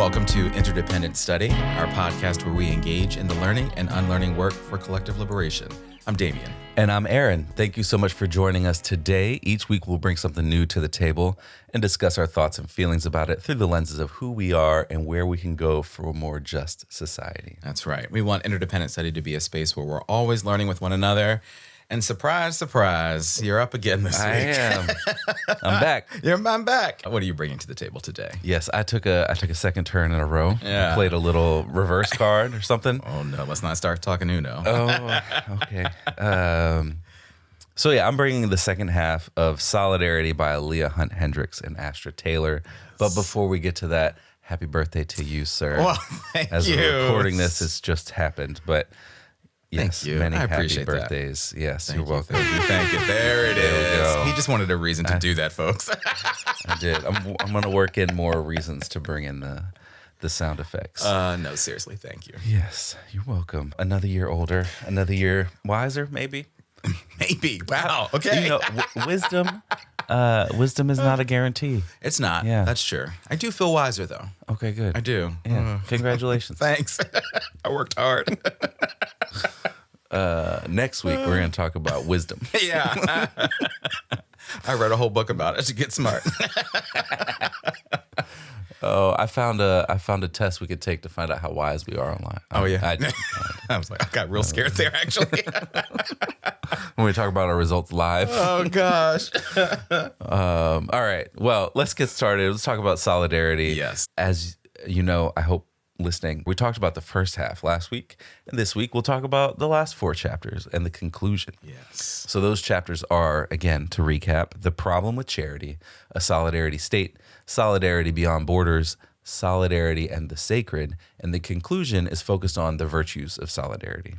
Welcome to Interdependent Study, our podcast where we engage in the learning and unlearning work for collective liberation. I'm Damien. And I'm Aaron. Thank you so much for joining us today. Each week we'll bring something new to the table and discuss our thoughts and feelings about it through the lenses of who we are and where we can go for a more just society. That's right. We want Interdependent Study to be a space where we're always learning with one another. And surprise, surprise, you're up again this week. I am. I'm back. I'm back. What are you bringing to the table today? Yes, I took a second turn in a row. Yeah. Played a little reverse card or something. Oh, no, let's not start talking Uno. Oh, okay. So I'm bringing the second half of Solidarity by Leah, Hunt-Hendrix, and Astra Taylor. But before we get to that, happy birthday to you, sir. Well, thank As you. we're recording this, it's just happened, but yes, Thank you. many I happy appreciate birthdays. that. Yes, Thank you're you, welcome. Thank you. There it There we is. go. He just wanted a reason to do that, folks. I did. I'm going to work in more reasons to bring in the sound effects. No, seriously, thank you. Yes, you're welcome. Another year older, another year wiser, maybe. Maybe. Wow. Okay. You know, wisdom is not a guarantee. It's not. Yeah. That's true. I do feel wiser, though. Okay, good. I do. Yeah. Congratulations. Thanks. I worked hard. Next week we're going to talk about wisdom. Yeah. I read a whole book about it to get smart. Oh, I found a test we could take to find out how wise we are online. Oh, yeah. I I was like, I got real scared there, actually. when we talk about our results live. Oh, gosh. All right. Well, let's get started. Let's talk about solidarity. Yes. As you know, I hope listening, we talked about the first half last week, and this week we'll talk about the last 4 chapters and the conclusion. Yes. So those chapters are, again, to recap, the problem with charity, a solidarity state, solidarity beyond borders, solidarity and the sacred, and the conclusion is focused on the virtues of solidarity.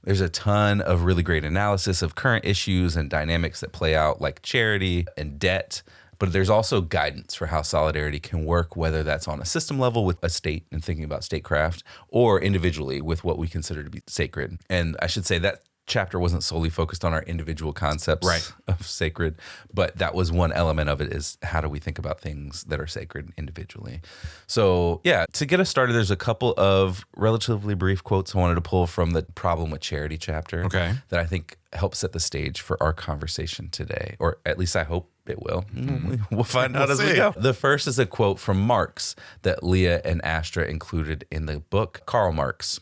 There's a ton of really great analysis of current issues and dynamics that play out, like charity and debt, but there's also guidance for how solidarity can work, whether that's on a system level with a state and thinking about statecraft, or individually with what we consider to be sacred. And I should say that chapter wasn't solely focused on our individual concepts of sacred, but that was one element of it, is how do we think about things that are sacred individually. So yeah, to get us started, there's a couple of relatively brief quotes I wanted to pull from the problem with charity chapter that I think help set the stage for our conversation today, or at least I hope it will. We'll find out as we go. The first is a quote from Marx that Leah and Astra included in the book. Karl Marx,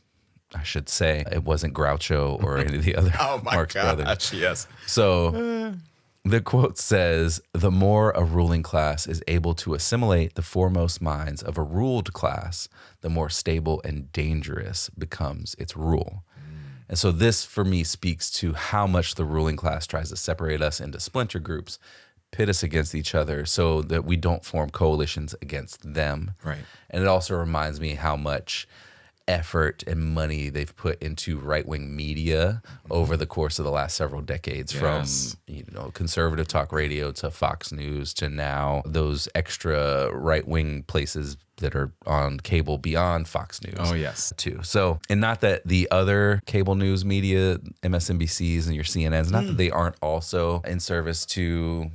I should say. It wasn't Groucho or any of the other Marx brothers. Yes. So the quote says, "The more a ruling class is able to assimilate the foremost minds of a ruled class, the more stable and dangerous becomes its rule." And so this, for me, speaks to how much the ruling class tries to separate us into splinter groups, pit us against each other so that we don't form coalitions against them. Right. And it also reminds me how much effort and money they've put into right-wing media over the course of the last several decades, from conservative talk radio to Fox News to now those extra right-wing places that are on cable beyond Fox News. Oh, yes. Too. So, and not that the other cable news media, MSNBCs and your CNNs, not that they aren't also in service to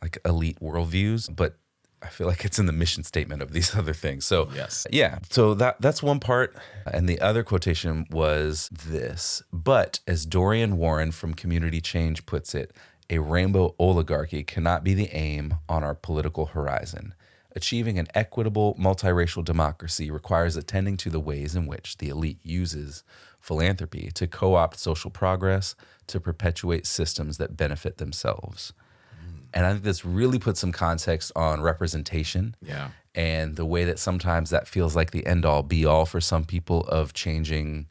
like elite worldviews, but I feel like it's in the mission statement of these other things. So yes. Yeah. So that's one part. And the other quotation was this: "But as Dorian Warren from Community Change puts it, a rainbow oligarchy cannot be the aim on our political horizon. Achieving an equitable multiracial democracy requires attending to the ways in which the elite uses philanthropy to co-opt social progress to perpetuate systems that benefit themselves." And I think this really puts some context on representation and the way that sometimes that feels like the end all be all for some people of changing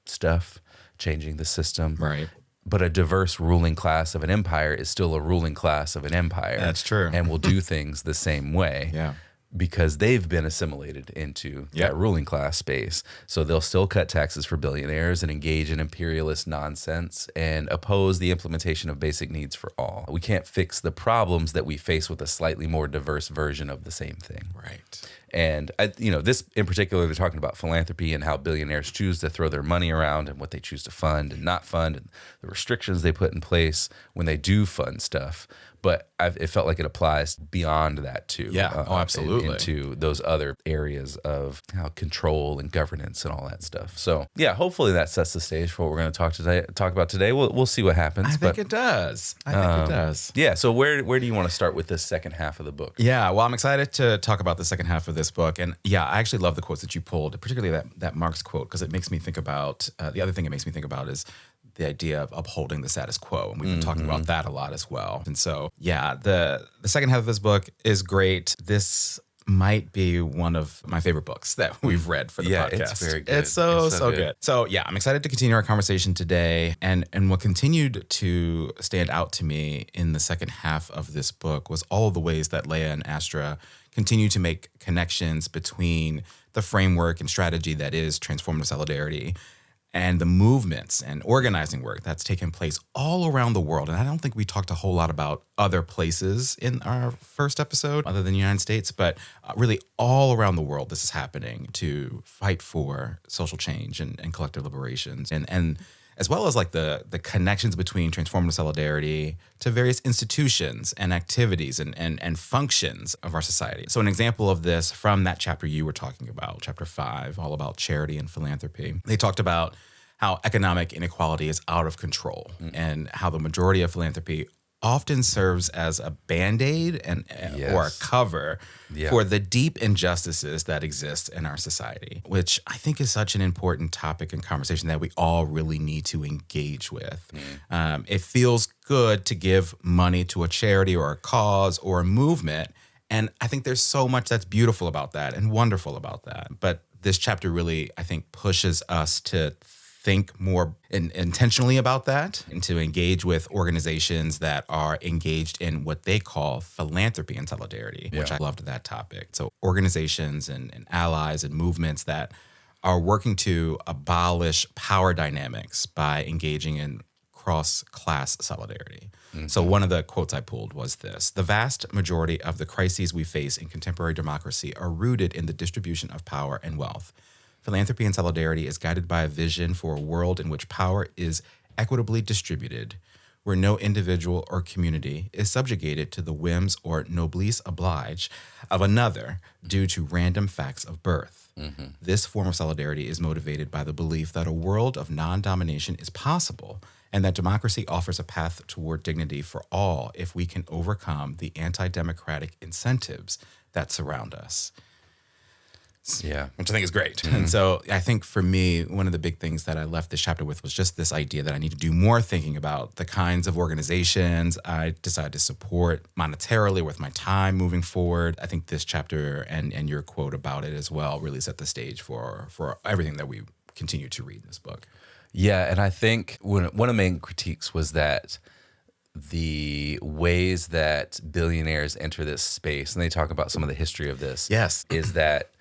stuff, changing the system. Right. But a diverse ruling class of an empire is still a ruling class of an empire. That's true. And will do things the same way. Yeah. Because they've been assimilated into that ruling class space. So they'll still cut taxes for billionaires and engage in imperialist nonsense and oppose the implementation of basic needs for all. We can't fix the problems that we face with a slightly more diverse version of the same thing. Right. And, this in particular, they're talking about philanthropy and how billionaires choose to throw their money around and what they choose to fund and not fund, and the restrictions they put in place when they do fund stuff. But it felt like it applies beyond that too. Yeah, absolutely. into those other areas of control and governance and all that stuff. So yeah, hopefully that sets the stage for what we're going to talk about today. We'll see what happens. I think it does. I think it does. Yeah. So where do you want to start with this second half of the book? Yeah, well, I'm excited to talk about the second half of this book. And yeah, I actually love the quotes that you pulled, particularly that Marx quote, because it makes me think about, the other thing it makes me think about is the idea of upholding the status quo. And we've been talking about that a lot as well. And so, yeah, the second half of this book is great. This might be one of my favorite books that we've read for the podcast. It's very good. It's so good. So yeah, I'm excited to continue our conversation today. And what continued to stand out to me in the second half of this book was all of the ways that Leah and Astra continue to make connections between the framework and strategy that is transformative solidarity and the movements and organizing work that's taken place all around the world. And I don't think we talked a whole lot about other places in our first episode other than the United States, but really all around the world this is happening to fight for social change and collective liberations. And as well as like the connections between transformative solidarity to various institutions and activities and functions of our society. So an example of this from that chapter you were talking about, chapter 5, all about charity and philanthropy, they talked about how economic inequality is out of control and how the majority of philanthropy often serves as a Band-Aid or a cover for the deep injustices that exist in our society, which I think is such an important topic and conversation that we all really need to engage with. It feels good to give money to a charity or a cause or a movement, and I think there's so much that's beautiful about that and wonderful about that. But this chapter really, I think, pushes us to think more intentionally about that and to engage with organizations that are engaged in what they call philanthropy and solidarity, which I loved that topic. So organizations and allies and movements that are working to abolish power dynamics by engaging in cross-class solidarity. So one of the quotes I pulled was this: "The vast majority of the crises we face in contemporary democracy are rooted in the distribution of power and wealth. Philanthropy and solidarity is guided by a vision for a world in which power is equitably distributed, where no individual or community is subjugated to the whims or noblesse oblige of another due to random facts of birth. This form of solidarity is motivated by the belief that a world of non-domination is possible and that democracy offers a path toward dignity for all if we can overcome the anti-democratic incentives that surround us." Yeah. Which I think is great. And so I think for me, one of the big things that I left this chapter with was just this idea that I need to do more thinking about the kinds of organizations I decide to support monetarily with my time moving forward. I think this chapter and your quote about it as well really set the stage for everything that we continue to read in this book. Yeah, and I think one of the main critiques was that the ways that billionaires enter this space, and they talk about some of the history of this, is that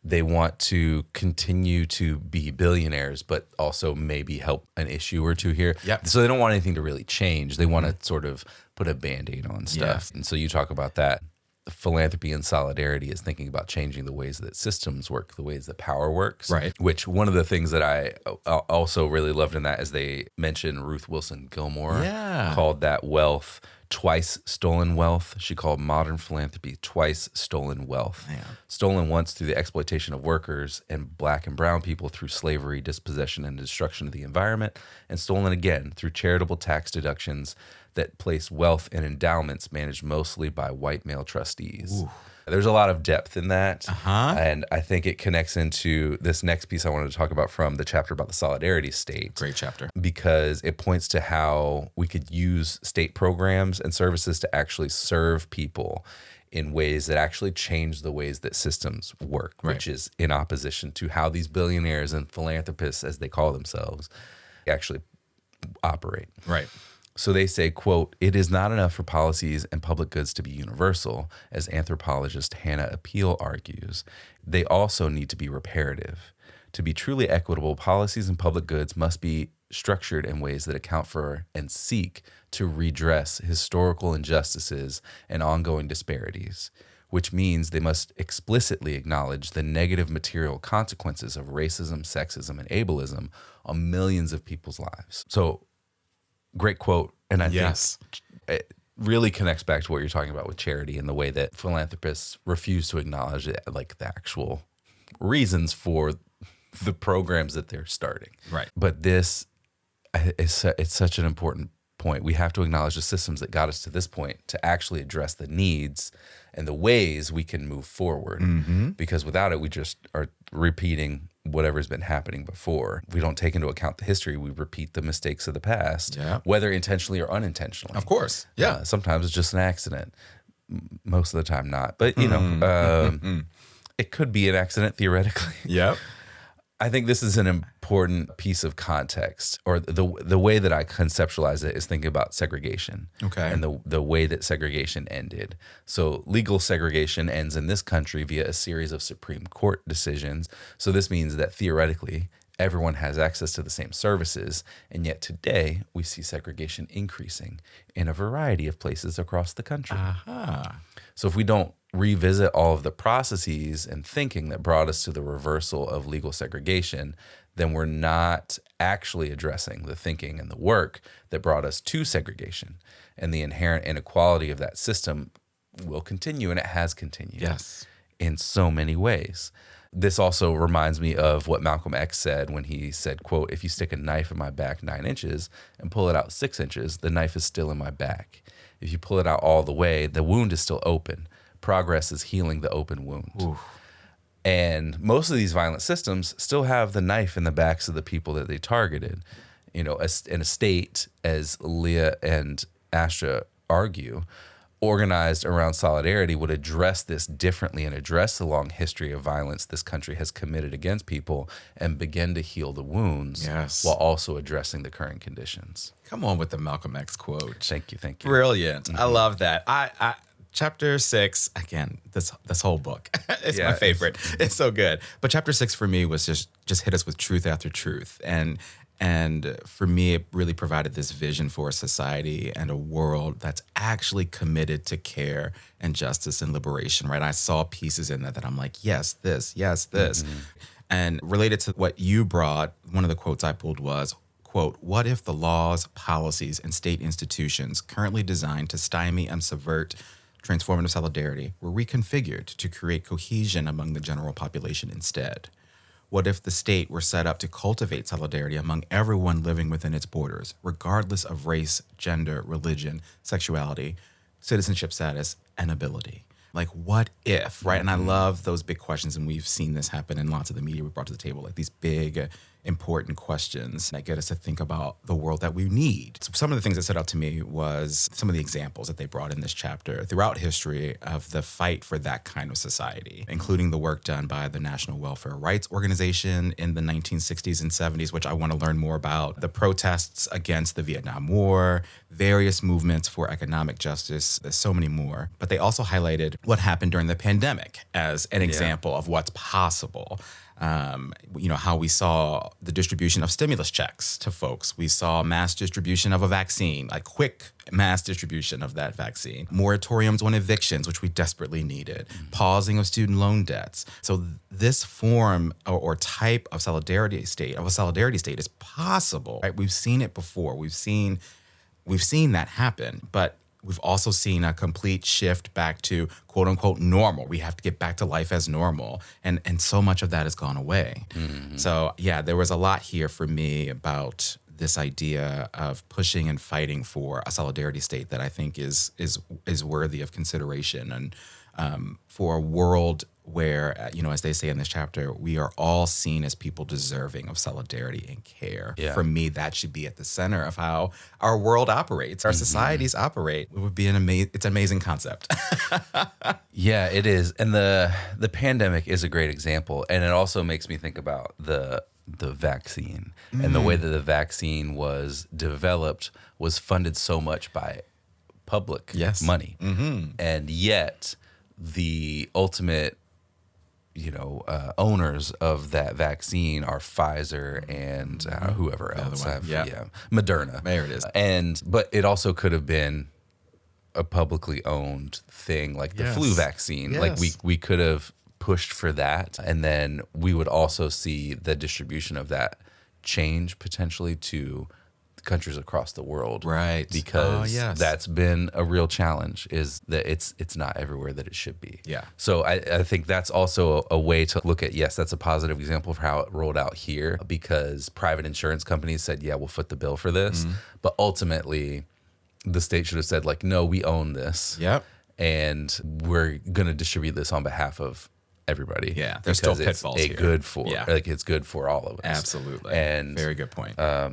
they want to continue to be billionaires, but also maybe help an issue or two here. So they don't want anything to really change. They want to sort of put a Band-Aid on stuff. And so you talk about that. Philanthropy and solidarity is thinking about changing the ways that systems work, the ways that power works. Right. Which one of the things that I also really loved in that is they mentioned Ruth Wilson Gilmore called that wealth twice stolen wealth. She called modern philanthropy twice stolen wealth. Stolen once through the exploitation of workers and black and brown people through slavery, dispossession, and destruction of the environment, and stolen again through charitable tax deductions that place wealth in endowments managed mostly by white male trustees. There's a lot of depth in that. And I think it connects into this next piece I wanted to talk about from the chapter about the solidarity state. Great chapter. Because it points to how we could use state programs and services to actually serve people in ways that actually change the ways that systems work, which is in opposition to how these billionaires and philanthropists, as they call themselves, actually operate. So they say, quote, "It is not enough for policies and public goods to be universal, as anthropologist Hannah Appeal argues. They also need to be reparative. To be truly equitable, policies and public goods must be structured in ways that account for and seek to redress historical injustices and ongoing disparities, which means they must explicitly acknowledge the negative material consequences of racism, sexism, and ableism on millions of people's lives." So great quote. And I think really connects back to what you're talking about with charity and the way that philanthropists refuse to acknowledge it, like the actual reasons for the programs that they're starting. Right. But this is it's such an important point. We have to acknowledge the systems that got us to this point to actually address the needs and the ways we can move forward. Because without it, we just are repeating whatever's been happening before. We don't take into account the history. We repeat the mistakes of the past, whether intentionally or unintentionally. Of course. Yeah. Sometimes it's just an accident. Most of the time not. But, you know, it could be an accident theoretically. Yep. I think this is an important piece of context, or the way that I conceptualize it is thinking about segregation. Okay. And the way that segregation ended. So legal segregation ends in this country via a series of Supreme Court decisions. So this means that theoretically, everyone has access to the same services. And yet today, we see segregation increasing in a variety of places across the country. So if we don't revisit all of the processes and thinking that brought us to the reversal of legal segregation, then we're not actually addressing the thinking and the work that brought us to segregation. And the inherent inequality of that system will continue, and it has continued in so many ways. This also reminds me of what Malcolm X said when he said, quote, "If you stick a knife in my back 9 inches and pull it out 6 inches, the knife is still in my back. If you pull it out all the way, the wound is still open. Progress is healing the open wound." Oof. And most of these violent systems still have the knife in the backs of the people that they targeted. You know, in a state, as Leah and Astra argue, organized around solidarity would address this differently and address the long history of violence this country has committed against people and begin to heal the wounds while also addressing the current conditions. Come on with the Malcolm X quote. Thank you. Brilliant. I love that. I Chapter 6, again, this whole book, it's my favorite. It's so good. But chapter 6 for me was just hit us with truth after truth. And for me, it really provided this vision for a society and a world that's actually committed to care and justice and liberation, right? I saw pieces in that I'm like, yes, this. And related to what you brought, one of the quotes I pulled was, quote, "What if the laws, policies, and state institutions currently designed to stymie and subvert transformative solidarity were reconfigured to create cohesion among the general population instead? What if the state were set up to cultivate solidarity among everyone living within its borders, regardless of race, gender, religion, sexuality, citizenship status, and ability?" Like, what if, right? And I love those big questions, and we've seen this happen in lots of the media we brought to the table, like these big, important questions that get us to think about the world that we need. So some of the things that stood out to me was some of the examples that they brought in this chapter throughout history of the fight for that kind of society, including the work done by the National Welfare Rights Organization in the 1960s and 70s, which I want to learn more about, the protests against the Vietnam War, various movements for economic justice. There's so many more. But they also highlighted what happened during the pandemic as an example of what's possible. You know, how we saw the distribution of stimulus checks to folks. We saw mass distribution of a vaccine, like quick mass distribution of that vaccine. Moratoriums on evictions, which we desperately needed. Pausing of student loan debts. So this form or type of solidarity state is possible, right? We've seen it before. We've seen that happen, but we've also seen a complete shift back to quote unquote normal. We have to get back to life as normal. And so much of that has gone away. So yeah, there was a lot here for me about this idea of pushing and fighting for a solidarity state that I think is worthy of consideration. And for a world where, you know, as they say in this chapter, we are all seen as people deserving of solidarity and care. For me, that should be at the center of how our world operates, our societies operate. It would be it's an amazing concept. Yeah, it is. And the pandemic is a great example. And it also makes me think about the vaccine and the way that the vaccine was developed was funded so much by public money. And yet the ultimate owners of that vaccine are Pfizer and whoever else. Moderna. There it is. But it also could have been a publicly owned thing like the flu vaccine. Like we could have pushed for that, and then we would also see the distribution of that change potentially to countries across the world. Right. Because Yes. that's been a real challenge, is that it's not everywhere that it should be. Yeah. So I think that's also a way to look at, yes, that's a positive example of how it rolled out here, because private insurance companies said, yeah, we'll foot the bill for this. But ultimately, the state should have said, like, no, we own this. Yep. And we're going to distribute this on behalf of everybody. Yeah, there's still pitfalls here. It's good for all of us. Absolutely. And very good point. I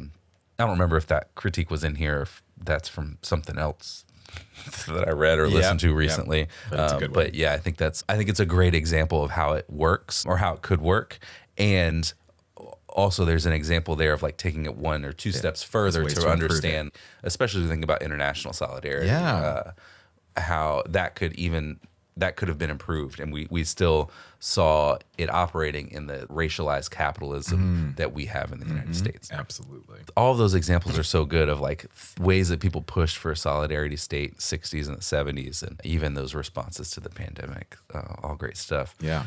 don't remember if that critique was in here, or if that's from something else that I read or listened to recently. But it's a good one. But yeah, I think it's a great example of how it works, or how it could work. And also there's an example there of like taking it one or two steps further ways to to improve understand, especially thinking about international solidarity. Yeah. How that could have been improved, and we still saw it operating in the racialized capitalism that we have in the United States. Absolutely. All of those examples are so good, of like ways that people pushed for a solidarity state, 60s and the 70s, and even those responses to the pandemic. All great stuff. Yeah.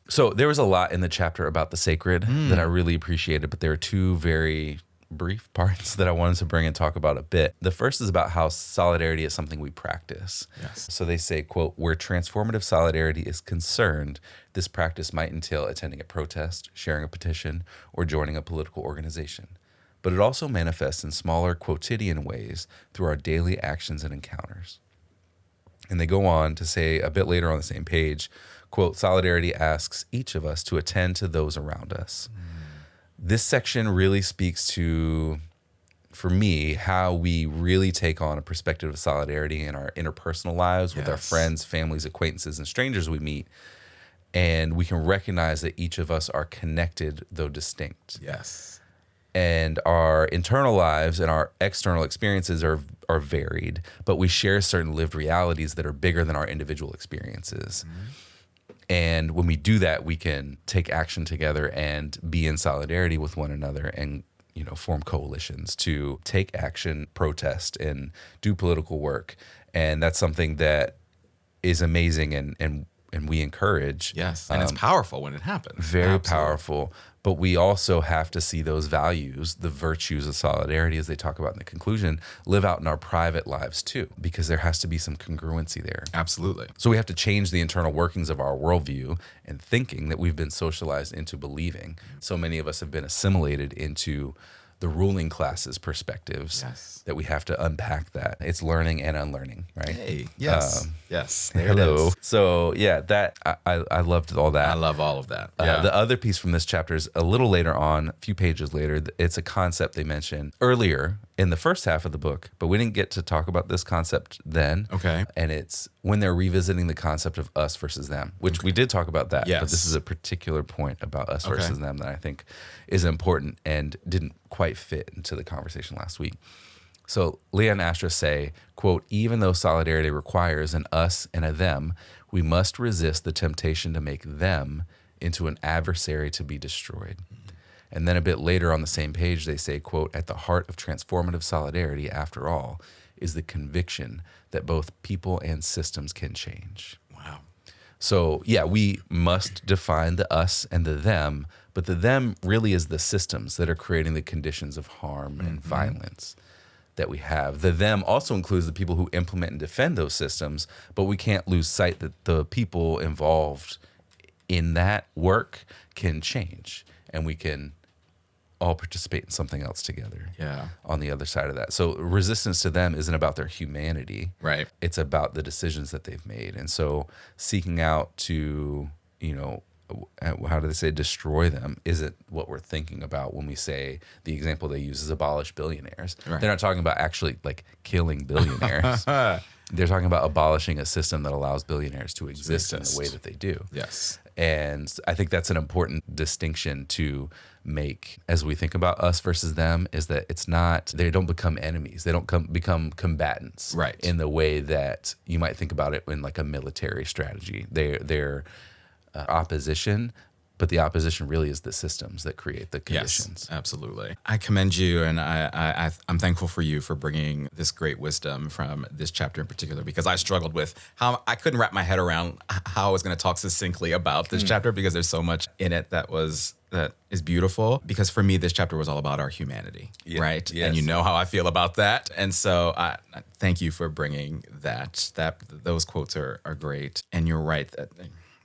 So there was a lot in the chapter about the sacred that I really appreciated, but there are two very brief parts that I wanted to bring and talk about a bit. The first is about how solidarity is something we practice. Yes. So they say, quote, where transformative solidarity is concerned, this practice might entail attending a protest, sharing a petition, or joining a political organization. But it also manifests in smaller quotidian ways through our daily actions and encounters. And they go on to say a bit later on the same page, quote, solidarity asks each of us to attend to those around us. This section really speaks to, for me, how we really take on a perspective of solidarity in our interpersonal lives with our friends, families, acquaintances, and strangers we meet. And we can recognize that each of us are connected, though distinct. Yes. And our internal lives and our external experiences are varied, but we share certain lived realities that are bigger than our individual experiences. And when we do that, we can take action together and be in solidarity with one another, and form coalitions to take action, protest, and do political work. And that's something that is amazing, and we encourage. Yes. And it's powerful when it happens. Very Absolutely. powerful. But we also have to see those values, the virtues of solidarity, as they talk about in the conclusion, live out in our private lives too, because there has to be some congruency there. Absolutely. So we have to change the internal workings of our worldview and thinking that we've been socialized into believing. So many of us have been assimilated into the ruling class's perspectives. Yes. That we have to unpack that. It's learning and unlearning, right? Hey, yes. Yes. There Hello. it is. So yeah, that I loved all that. I love all of that. Yeah. The other piece from this chapter is a little later on, a few pages later. It's a concept they mentioned earlier in the first half of the book, but we didn't get to talk about this concept then. Okay. And it's when they're revisiting the concept of us versus them, which we did talk about that. Yes. But this is a particular point about us versus them that I think is important and didn't quite fit into the conversation last week. So Leah and Astra say, quote, even though solidarity requires an us and a them, we must resist the temptation to make them into an adversary to be destroyed. And then a bit later on the same page, they say, quote, at the heart of transformative solidarity, after all, is the conviction that both people and systems can change. Wow. So yeah, we must define the us and the them, but the them really is the systems that are creating the conditions of harm and violence that we have. The them also includes the people who implement and defend those systems, but we can't lose sight that the people involved in that work can change, and we can all participate in something else together. Yeah. On the other side of that. So resistance to them isn't about their humanity. Right. It's about the decisions that they've made. And so seeking out to, how do they say, destroy them isn't what we're thinking about when we say the example they use is abolish billionaires. Right. They're not talking about actually like killing billionaires. They're talking about abolishing a system that allows billionaires to exist in the way that they do. Yes. And I think that's an important distinction to make as we think about us versus them, is that it's not, they don't become enemies. They don't become combatants, Right. in the way that you might think about it in like a military strategy. They're opposition, But the opposition really is the systems that create the conditions. Yes, absolutely. I commend you, and I'm thankful for you for bringing this great wisdom from this chapter in particular, because I struggled with how I couldn't wrap my head around how I was going to talk succinctly about this chapter, because there's so much in it that is beautiful. Because for me, this chapter was all about our humanity, right? Yes. And you know how I feel about that. And so I thank you for bringing that. Those quotes are great, and you're right that.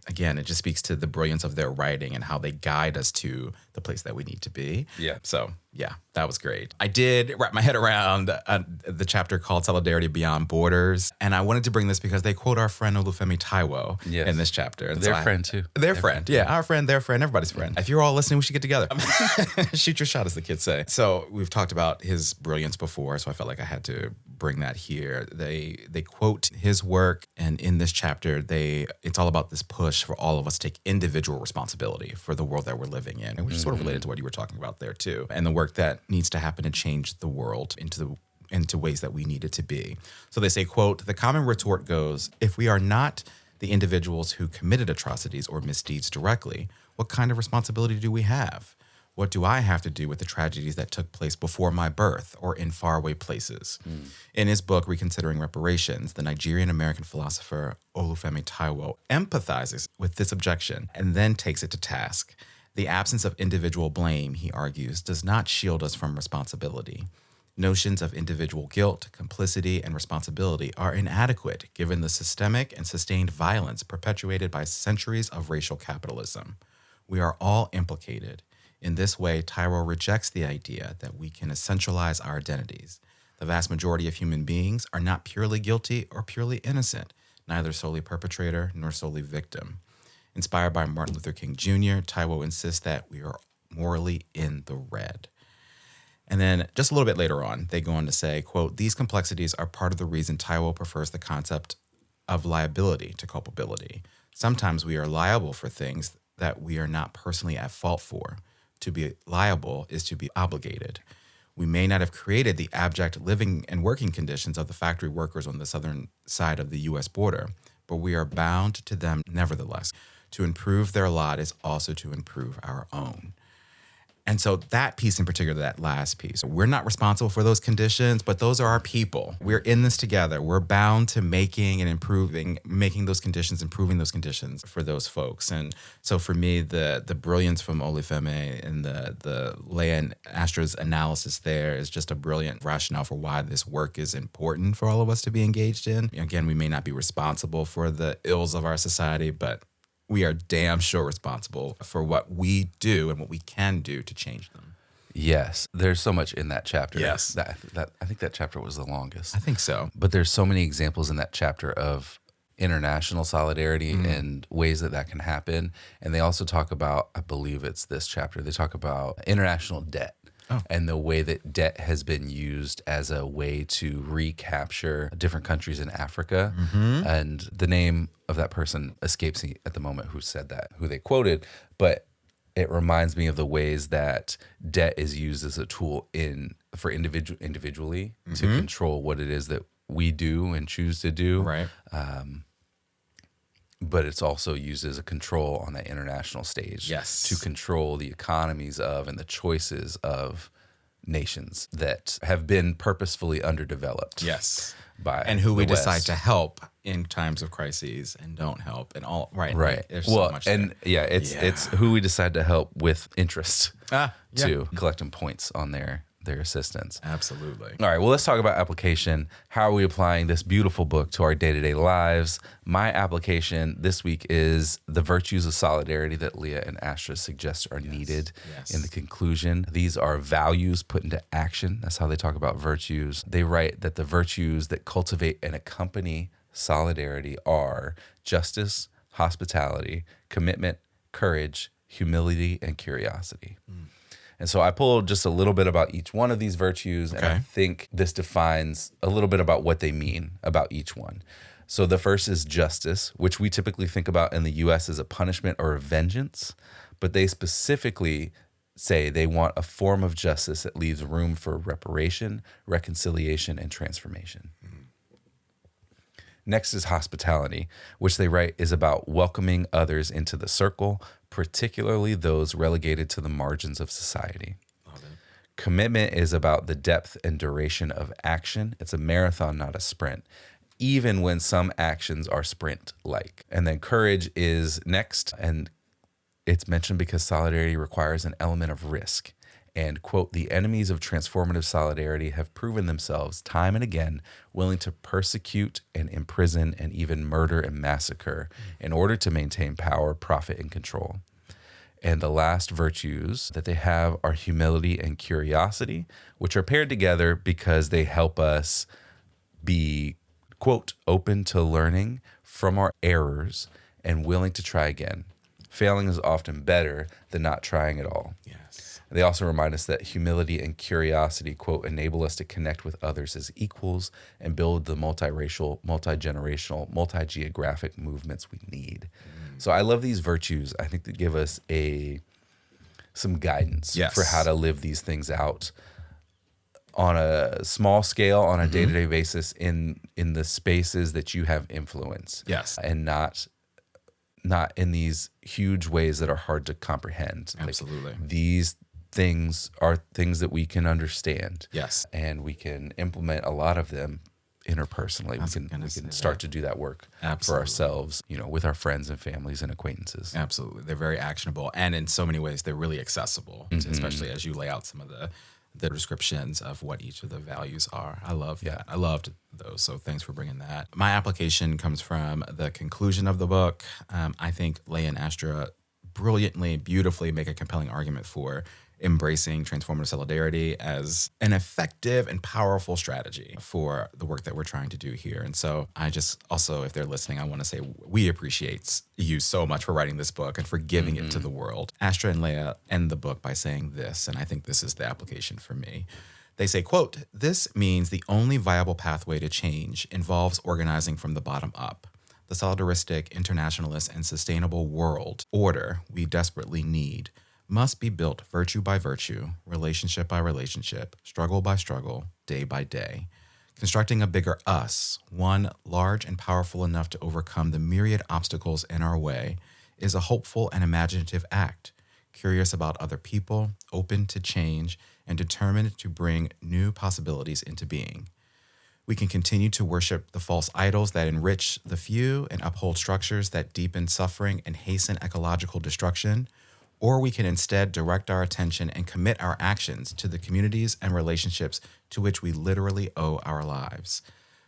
Again, it just speaks to the brilliance of their writing and how they guide us to the place that we need to be. Yeah. So, yeah, that was great. I did wrap my head around the chapter called Solidarity Beyond Borders. And I wanted to bring this because they quote our friend Olufemi Taiwo in this chapter. And their friend, too. Their friend. Yeah, our friend, their friend, everybody's friend. If you're all listening, we should get together. Shoot your shot, as the kids say. So we've talked about his brilliance before, so I felt like I had to bring that here. They quote his work, and in this chapter, it's all about this push for all of us to take individual responsibility for the world that we're living in, and which is sort of related to what you were talking about there too, and the work that needs to happen to change the world into ways that we need it to be. So they say, quote, "The common retort goes, if we are not the individuals who committed atrocities or misdeeds directly, what kind of responsibility do we have? What do I have to do with the tragedies that took place before my birth or in faraway places?" In his book, Reconsidering Reparations, the Nigerian-American philosopher Olufemi Taiwo empathizes with this objection and then takes it to task. The absence of individual blame, he argues, does not shield us from responsibility. Notions of individual guilt, complicity, and responsibility are inadequate given the systemic and sustained violence perpetuated by centuries of racial capitalism. We are all implicated. In this way, Taiwo rejects the idea that we can essentialize our identities. The vast majority of human beings are not purely guilty or purely innocent, neither solely perpetrator nor solely victim. Inspired by Martin Luther King Jr., Taiwo insists that we are morally in the red. And then just a little bit later on, they go on to say, quote, "These complexities are part of the reason Taiwo prefers the concept of liability to culpability. Sometimes we are liable for things that we are not personally at fault for. To be liable is to be obligated. We may not have created the abject living and working conditions of the factory workers on the southern side of the U.S. border, but we are bound to them nevertheless. To improve their lot is also to improve our own." And so that piece in particular, that last piece, we're not responsible for those conditions, but those are our people. We're in this together. We're bound to making those conditions, improving those conditions for those folks. And so for me, the brilliance from Olufemi and the Leah and Astra's analysis there is just a brilliant rationale for why this work is important for all of us to be engaged in. Again, we may not be responsible for the ills of our society, but we are damn sure responsible for what we do and what we can do to change them. Yes, there's so much in that chapter. Yes. That I think that chapter was the longest. I think so. But there's so many examples in that chapter of international solidarity and ways that can happen. And they also talk about, I believe it's this chapter, they talk about international debt. And the way that debt has been used as a way to recapture different countries in Africa. And the name of that person escapes me at the moment who said that, who they quoted, but it reminds me of the ways that debt is used as a tool for individually to control what it is that we do and choose to do. Right. But it's also used as a control on the international stage to control the economies of and the choices of nations that have been purposefully underdeveloped. Yes. And who we decide to help in times of crises and don't help and all right. There's so much and there. It's who we decide to help with interest to collecting points on their assistance. Absolutely. All right, well, let's talk about application. How are we applying this beautiful book to our day-to-day lives? My application this week is the virtues of solidarity that Leah and Astra suggest are needed in the conclusion. These are values put into action. That's how they talk about virtues. They write that the virtues that cultivate and accompany solidarity are justice, hospitality, commitment, courage, humility, and curiosity. And so I pulled just a little bit about each one of these virtues, and I think this defines a little bit about what they mean about each one. So the first is justice, which we typically think about in the U.S. as a punishment or a vengeance, but they specifically say they want a form of justice that leaves room for reparation, reconciliation, and transformation. Next is hospitality, which they write is about welcoming others into the circle, particularly those relegated to the margins of society. Love it. Commitment is about the depth and duration of action. It's a marathon, not a sprint, even when some actions are sprint-like. And then courage is next, and it's mentioned because solidarity requires an element of risk. And, quote, the enemies of transformative solidarity have proven themselves time and again willing to persecute and imprison and even murder and massacre in order to maintain power, profit, and control. And the last virtues that they have are humility and curiosity, which are paired together because they help us be, quote, open to learning from our errors and willing to try again. Failing is often better than not trying at all. Yes. They also remind us that humility and curiosity, quote, enable us to connect with others as equals and build the multiracial, multi-generational, multi-geographic movements we need. So I love these virtues. I think they give us some guidance Yes. for how to live these things out on a small scale, on a day-to-day basis in the spaces that you have influence. Yes. And not in these huge ways that are hard to comprehend. Absolutely. Like, these things are things that we can understand. Yes. And we can implement a lot of them interpersonally. We can start to do that work for ourselves, with our friends and families and acquaintances. Absolutely. They're very actionable. And in so many ways, they're really accessible, especially as you lay out some of the descriptions of what each of the values are. I love that. I loved those. So thanks for bringing that. My application comes from the conclusion of the book. I think Leah and Astra brilliantly, beautifully make a compelling argument for embracing transformative solidarity as an effective and powerful strategy for the work that we're trying to do here. And so I just also, if they're listening, I want to say we appreciate you so much for writing this book and for giving it to the world. Astra and Leah end the book by saying this, and I think this is the application for me. They say, quote, "This means the only viable pathway to change involves organizing from the bottom up. The solidaristic, internationalist, and sustainable world order we desperately need must be built virtue by virtue, relationship by relationship, struggle by struggle, day by day. Constructing a bigger us, one large and powerful enough to overcome the myriad obstacles in our way, is a hopeful and imaginative act, curious about other people, open to change, and determined to bring new possibilities into being. We can continue to worship the false idols that enrich the few and uphold structures that deepen suffering and hasten ecological destruction, or we can instead direct our attention and commit our actions to the communities and relationships to which we literally owe our lives.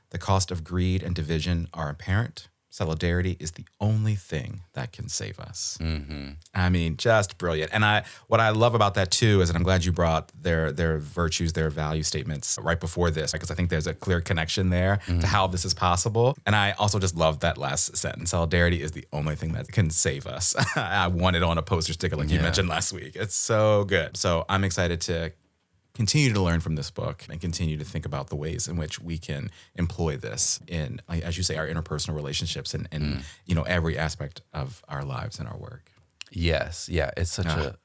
The cost of greed and division are apparent. Solidarity is the only thing that can save us." I mean, just brilliant. And what I love about that too is, and I'm glad you brought their virtues, their value statements right before this, because I think there's a clear connection there to how this is possible. And I also just love that last sentence. Solidarity is the only thing that can save us. I want it on a poster sticker like you mentioned last week. It's so good. So I'm excited to continue to learn from this book and continue to think about the ways in which we can employ this in, like, as you say, our interpersonal relationships and every aspect of our lives and our work. Yes. Yeah. It's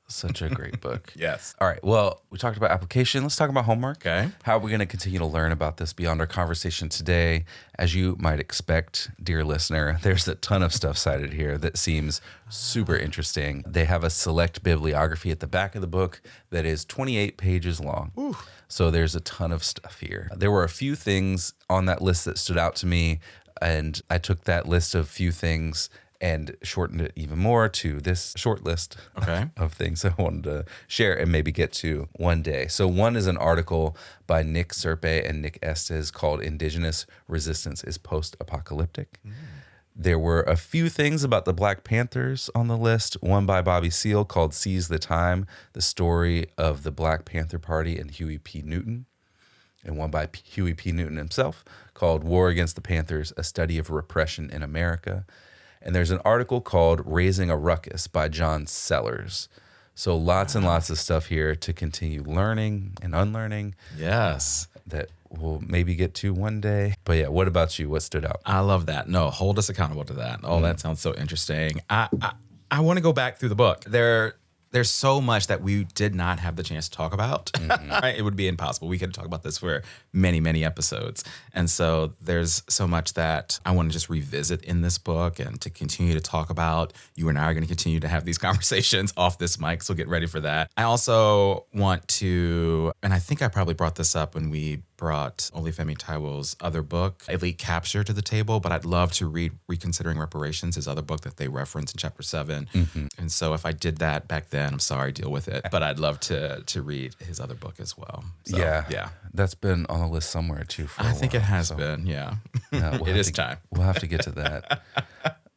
such a great book. Yes. All right. Well, we talked about application. Let's talk about homework. Okay. How are we going to continue to learn about this beyond our conversation today? As you might expect, dear listener, there's a ton of stuff cited here that seems super interesting. They have a select bibliography at the back of the book that is 28 pages long. Ooh. So there's a ton of stuff here. There were a few things on that list that stood out to me, and I took that list of few things and shortened it even more to this short list of things I wanted to share and maybe get to one day. So one is an article by Nick Serpe and Nick Estes called "Indigenous Resistance is Post-Apocalyptic." There were a few things about the Black Panthers on the list. One by Bobby Seale called "Seize the Time," the story of the Black Panther Party and Huey P. Newton. And one by Huey P. Newton himself called "War Against the Panthers, a Study of Repression in America." And there's an article called "Raising a Ruckus" by John Sellers. So lots and lots of stuff here to continue learning and unlearning. Yes. That we'll maybe get to one day. But yeah, what about you? What stood out? I love that. No, hold us accountable to that. Oh, that sounds so interesting. I want to go back through the book. There there's so much that we did not have the chance to talk about. Right? It would be impossible. We could talk about this for many, many episodes. And so there's so much that I want to just revisit in this book and to continue to talk about. You and I are going to continue to have these conversations off this mic, so get ready for that. I also want to, and I think I probably brought this up when we brought Olufemi Taiwo's other book, Elite Capture, to the table, but I'd love to read Reconsidering Reparations, his other book that they reference in chapter 7. And so if I did that back then, I'm sorry, deal with it. But I'd love to read his other book as well. So, yeah. That's been on the list somewhere too for a while. I think it has been, yeah. It is time. We'll have to get to that.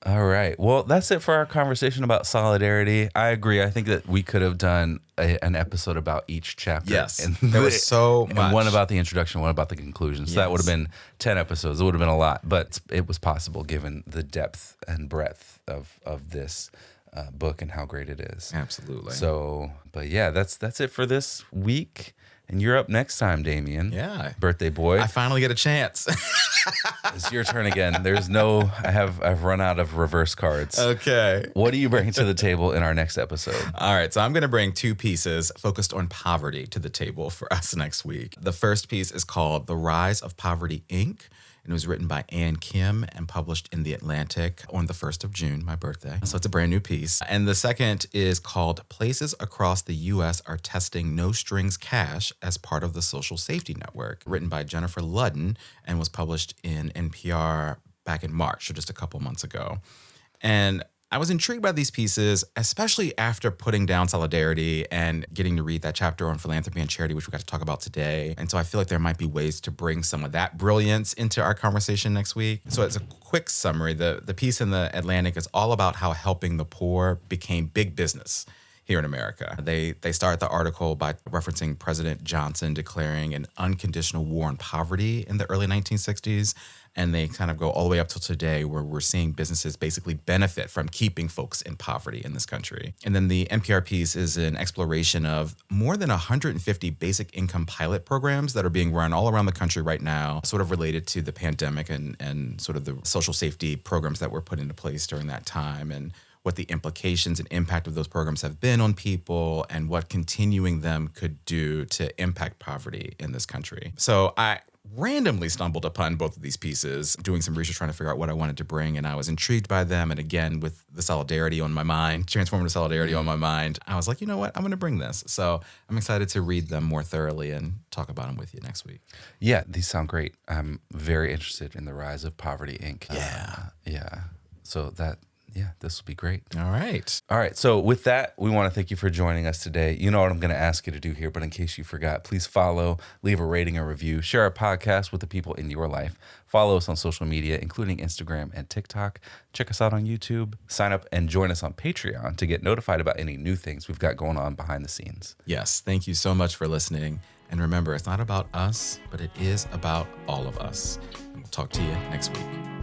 All right. Well, that's it for our conversation about solidarity. I agree. I think that we could have done an episode about each chapter. Yes. And there was so much. And one about the introduction, one about the conclusion. So that would have been 10 episodes. It would have been a lot, but it was possible given the depth and breadth of this book and how great it is. Absolutely. So, but yeah, that's it for this week. And you're up next time, Damien. Yeah. Birthday boy. I finally get a chance. It's your turn again. I've run out of reverse cards. Okay. What do you bring to the table in our next episode? All right. So I'm going to bring 2 pieces focused on poverty to the table for us next week. The first piece is called The Rise of Poverty, Inc., and it was written by Ann Kim and published in The Atlantic on the 1st of June, my birthday. So it's a brand new piece. And the second is called Places Across the U.S. Are Testing No Strings Cash as Part of the Social Safety Network, written by Jennifer Ludden and was published in NPR back in March, so just a couple months ago. And I was intrigued by these pieces, especially after putting down Solidarity and getting to read that chapter on philanthropy and charity, which we got to talk about today. And so I feel like there might be ways to bring some of that brilliance into our conversation next week. So as a quick summary, the piece in The Atlantic is all about how helping the poor became big business here in America. They start the article by referencing President Johnson declaring an unconditional war on poverty in the early 1960s. And they kind of go all the way up till today, where we're seeing businesses basically benefit from keeping folks in poverty in this country. And then the NPR piece is an exploration of more than 150 basic income pilot programs that are being run all around the country right now, sort of related to the pandemic and sort of the social safety programs that were put into place during that time, and what the implications and impact of those programs have been on people, and what continuing them could do to impact poverty in this country. So I randomly stumbled upon both of these pieces, doing some research, trying to figure out what I wanted to bring, and I was intrigued by them. And again, with the solidarity on my mind, transformative solidarity on my mind, I was like, you know what, I'm going to bring this. So I'm excited to read them more thoroughly and talk about them with you next week. Yeah, these sound great. I'm very interested in The Rise of Poverty, Inc. Yeah. So this will be great. All right. So with that, we want to thank you for joining us today. You know what I'm going to ask you to do here, but in case you forgot, please follow, leave a rating or review, share our podcast with the people in your life. Follow us on social media, including Instagram and TikTok. Check us out on YouTube. Sign up and join us on Patreon to get notified about any new things we've got going on behind the scenes. Yes. Thank you so much for listening. And remember, it's not about us, but it is about all of us. And we'll talk to you next week.